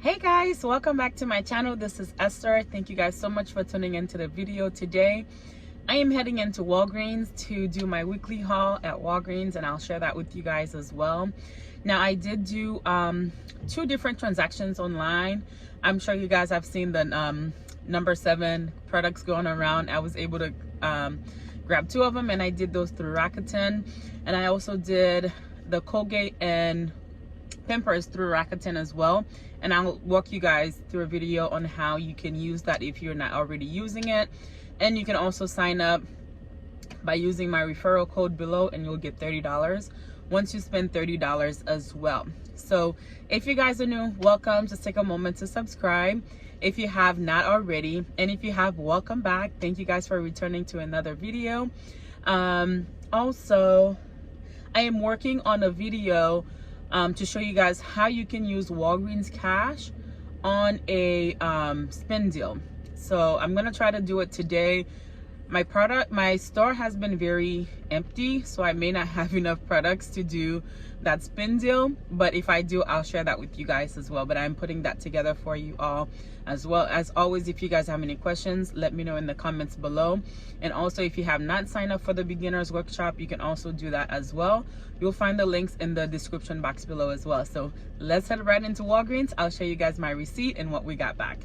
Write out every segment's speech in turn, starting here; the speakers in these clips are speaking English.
Hey guys, welcome back to my channel. This is Esther. Thank you guys so much for tuning into the video today. I am heading into Walgreens to do my weekly haul at Walgreens, and I'll share that with you guys as well. Now, I did do two different transactions online. I'm sure you guys have seen the number 7 products going around. I was able to grab 2 of them, and I did those through Rakuten. And I also did the Colgate and Pampers through Rakuten as well, and I'll walk you guys through a video on how you can use that if you're not already using it. And you can also sign up by using my referral code below, and you'll get $30 once you spend $30 as well. So if you guys are new, welcome. Just take a moment to subscribe if you have not already, and if you have, welcome back. Thank you guys for returning to another video. Also, I am working on a video to show you guys how you can use Walgreens cash on a spin deal. So I'm gonna try to do it today. My store has been very empty, so I may not have enough products to do that spin deal, but if I do, I'll share that with you guys as well. But I'm putting that together for you all as well. As always, if you guys have any questions, let me know in the comments below. And also, if you have not signed up for the beginners workshop, you can also do that as well. You'll find the links in the description box below as well. So let's head right into Walgreens. I'll show you guys my receipt and what we got back.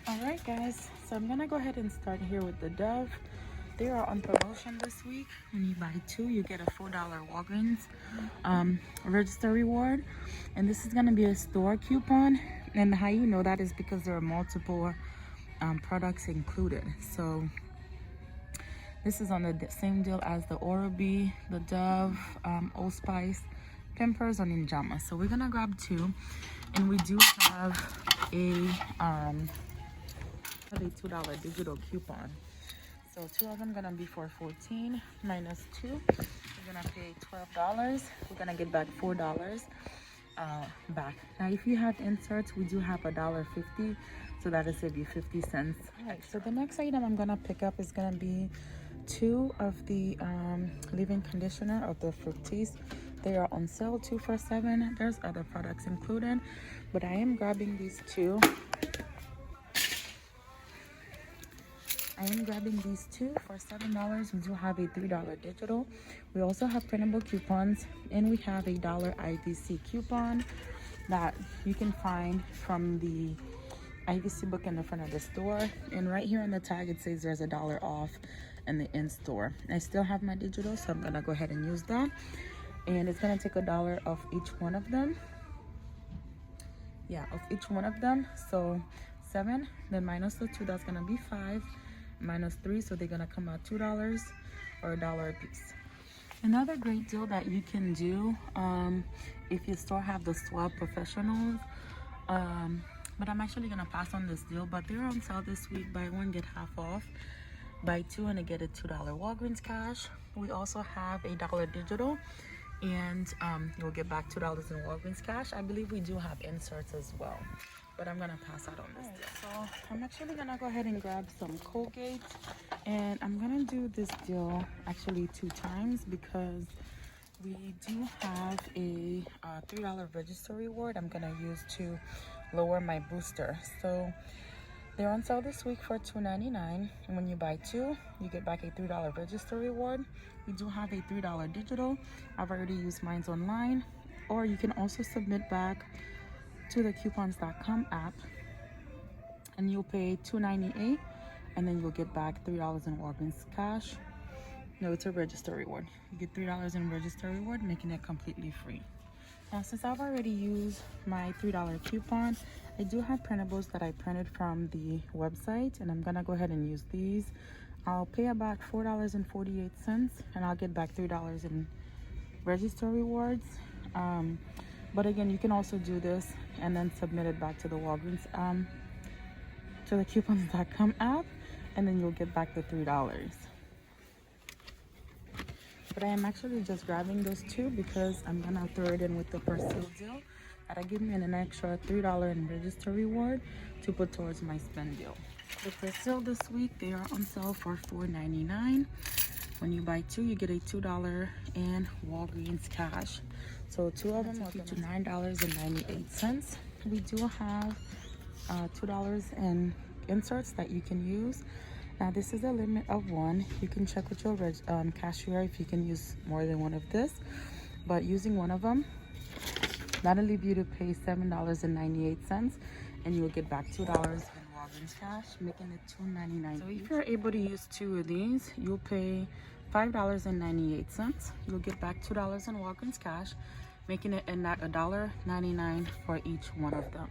All right guys, so I'm gonna go ahead and start here with the Dove. They are on promotion this week. When you buy 2, you get a $4 Walgreens register reward, and this is gonna be a store coupon. And how you know that is because there are multiple products included. So this is on the same deal as the Oral-B, the Dove, Old Spice, Pampers, and Ninjama. So we're gonna grab 2, and we do have a $2 digital coupon. So 2 of them gonna be for $14 minus 2. We're gonna pay $12. We're gonna get back $4 back. Now, if you have inserts, we do have $1.50, so that'll save you 50 cents. All right. So the next item I'm gonna pick up is gonna be 2 of the leave-in conditioner of the Fructis. They are on sale, 2 for $7. There's other products included, but I am grabbing these 2. I am grabbing these 2 for $7. We do have a $3 digital. We also have printable coupons, and we have a $1 IVC coupon that you can find from the IVC book in the front of the store. And right here on the tag, it says there's a $1 off in the in-store. I still have my digital, so I'm gonna go ahead and use that. And it's gonna take $1 off each one of them. Yeah, of each one of them. So 7, then minus the 2, that's gonna be 5. Minus 3, so they're gonna come out $2 or $1 a piece. Another great deal that you can do if your store have the Swab Professionals, but I'm actually gonna pass on this deal, but they're on sale this week. Buy 1 get half off, buy 2 and I get a $2 Walgreens cash. We also have a $1 digital, and you'll get back $2 in Walgreens cash. I believe we do have inserts as well, but I'm gonna pass out on this deal. So I'm actually gonna go ahead and grab some Colgate, and I'm gonna do this deal actually 2 times because we do have a $3 register reward I'm gonna use to lower my booster. So they're on sale this week for $2.99, and when you buy 2, you get back a $3 register reward. We do have a $3 digital. I've already used mine online, or you can also submit back to the coupons.com app, and you'll pay $2.98, and then you'll get back $3 in Walgreens cash. No, it's a register reward. You get $3 in register reward, making it completely free. Now, since I've already used my $3 coupon, I do have printables that I printed from the website, and I'm gonna go ahead and use these. I'll pay about $4.48, and I'll get back $3 in register rewards. But again, you can also do this and then submit it back to the Walgreens, to the coupons.com app, and then you'll get back the $3. But I am actually just grabbing those 2 because I'm gonna throw it in with the Persil deal. That'll give me an extra $3 in register reward to put towards my spend deal. The Persil this week, they are on sale for $4.99. When you buy 2, you get a $2 in Walgreens cash. So 2 of them will to $9.98. We do have $2 in inserts that you can use. Now this is a limit of 1. You can check with your cashier if you can use more than one of this, but using one of them, that'll leave you to pay $7.98, and you'll get back $2 in Walgreens cash, making it $2.99. So if you're able to use 2 of these, you'll pay $5.98. You'll get back $2 in Walgreens cash, making it $1.99 for each one of them.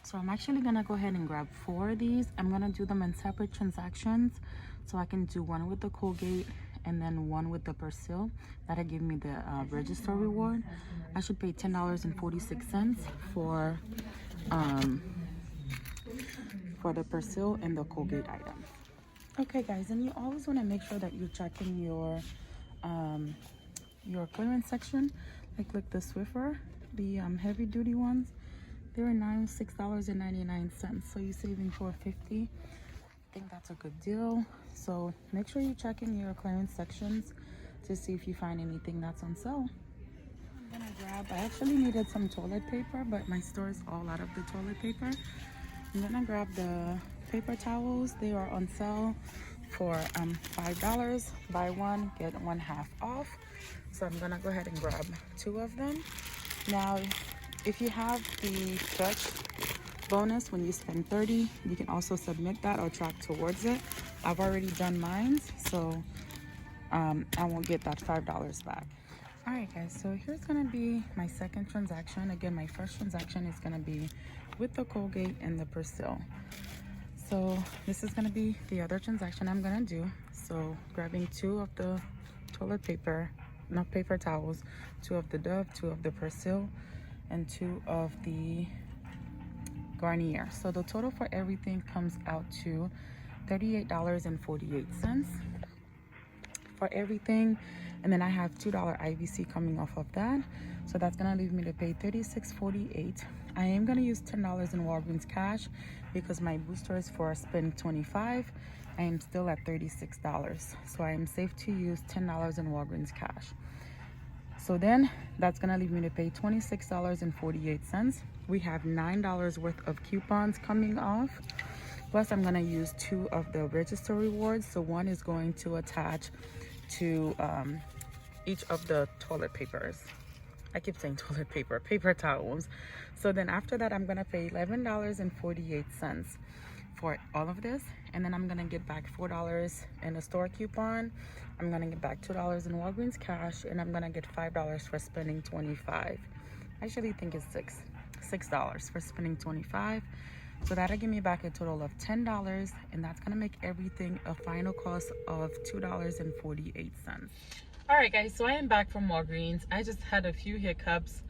So I'm actually gonna go ahead and grab 4 of these. I'm gonna do them in separate transactions, so I can do one with the Colgate and then one with the Persil. That'll give me the register reward. I should pay $10.46 for the Persil and the Colgate items. Okay guys, and you always want to make sure that you're checking your clearance section. Like the Swiffer, the heavy duty ones, they're $6.99, so you're saving $4.50. I think that's a good deal. So make sure you're checking your clearance sections to see if you find anything that's on sale. I'm gonna grab, I actually needed some toilet paper, but my store is all out of the toilet paper. I'm gonna grab the paper towels. They are on sale for $5. Buy 1, get 1 half off. So I'm gonna go ahead and grab 2 of them. Now, if you have the stretch bonus, when you spend $30, you can also submit that or track towards it. I've already done mine, so I won't get that $5 back. All right guys, so here's gonna be my second transaction. Again, my first transaction is gonna be with the Colgate and the Persil. So this is gonna be the other transaction I'm gonna do. So grabbing 2 of the toilet paper, not paper towels, 2 of the Dove, 2 of the Persil, and 2 of the Garnier. So the total for everything comes out to $38.48 for everything. And then I have $2 IVC coming off of that. So that's gonna leave me to pay $36.48. I am gonna use $10 in Walgreens cash because my booster is for spending $25. I am still at $36. So I am safe to use $10 in Walgreens cash. So then that's gonna leave me to pay $26.48. We have $9 worth of coupons coming off. Plus I'm gonna use 2 of the register rewards. So 1 is going to attach to each of the toilet papers. I keep saying toilet paper, paper towels. So then after that, I'm gonna pay $11.48 for all of this. And then I'm gonna get back $4 in a store coupon. I'm gonna get back $2 in Walgreens cash, and I'm gonna get $5 for spending $25. I actually think it's $6 for spending $25. So that'll give me back a total of $10, and that's gonna make everything a final cost of $2.48. All right guys, so I am back from Walgreens. I just had a few hiccups.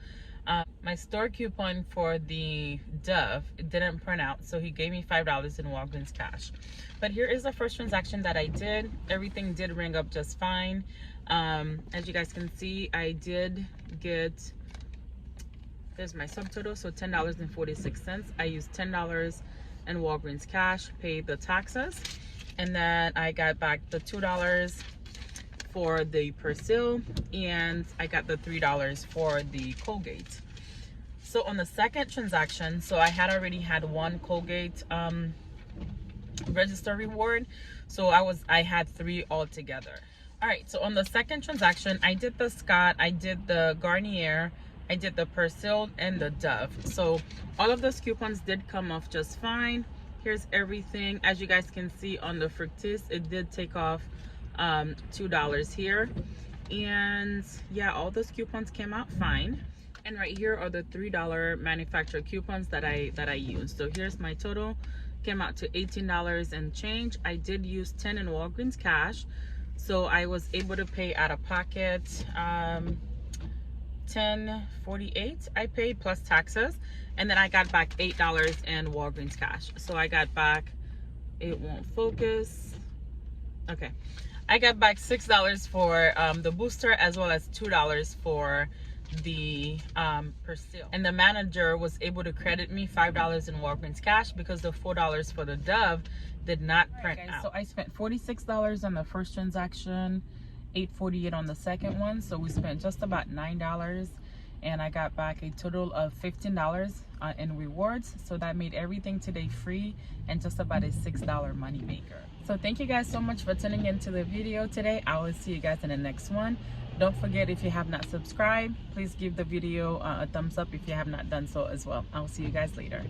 My store coupon for the Dove, it didn't print out, so he gave me $5 in Walgreens cash. But here is the first transaction that I did. Everything did ring up just fine. As you guys can see, I did get, there's my subtotal, so $10.46. I used $10 in Walgreens cash, paid the taxes, and then I got back the $2 for the Persil, and I got the $3 for the Colgate. So on the second transaction, so I had already had 1 Colgate register reward, so I had 3 altogether. All right, so on the second transaction, I did the Scott, I did the Garnier, I did the Persil, and the Dove. So all of those coupons did come off just fine. Here's everything. As you guys can see on the Fructis, it did take off $2 here, and yeah, all those coupons came out fine. And right here are the $3 manufacturer coupons that I used. So here's my total, came out to $18 and change. I did use 10 in Walgreens cash, so I was able to pay out of pocket $10.48 I paid plus taxes, and then I got back $8 in Walgreens cash. So I got back, it won't focus, okay, I got back $6 for the booster, as well as $2 for the Persil. And the manager was able to credit me $5 in Walgreens cash because the $4 for the Dove did not print out. So I spent $46 on the first transaction, $8.48 on the second one, so we spent just about $9, and I got back a total of $15 in rewards. So that made everything today free and just about a $6 money maker. So thank you guys so much for tuning into the video today. I will see you guys in the next one. Don't forget, if you have not subscribed, please give the video a thumbs up if you have not done so as well. I'll see you guys later.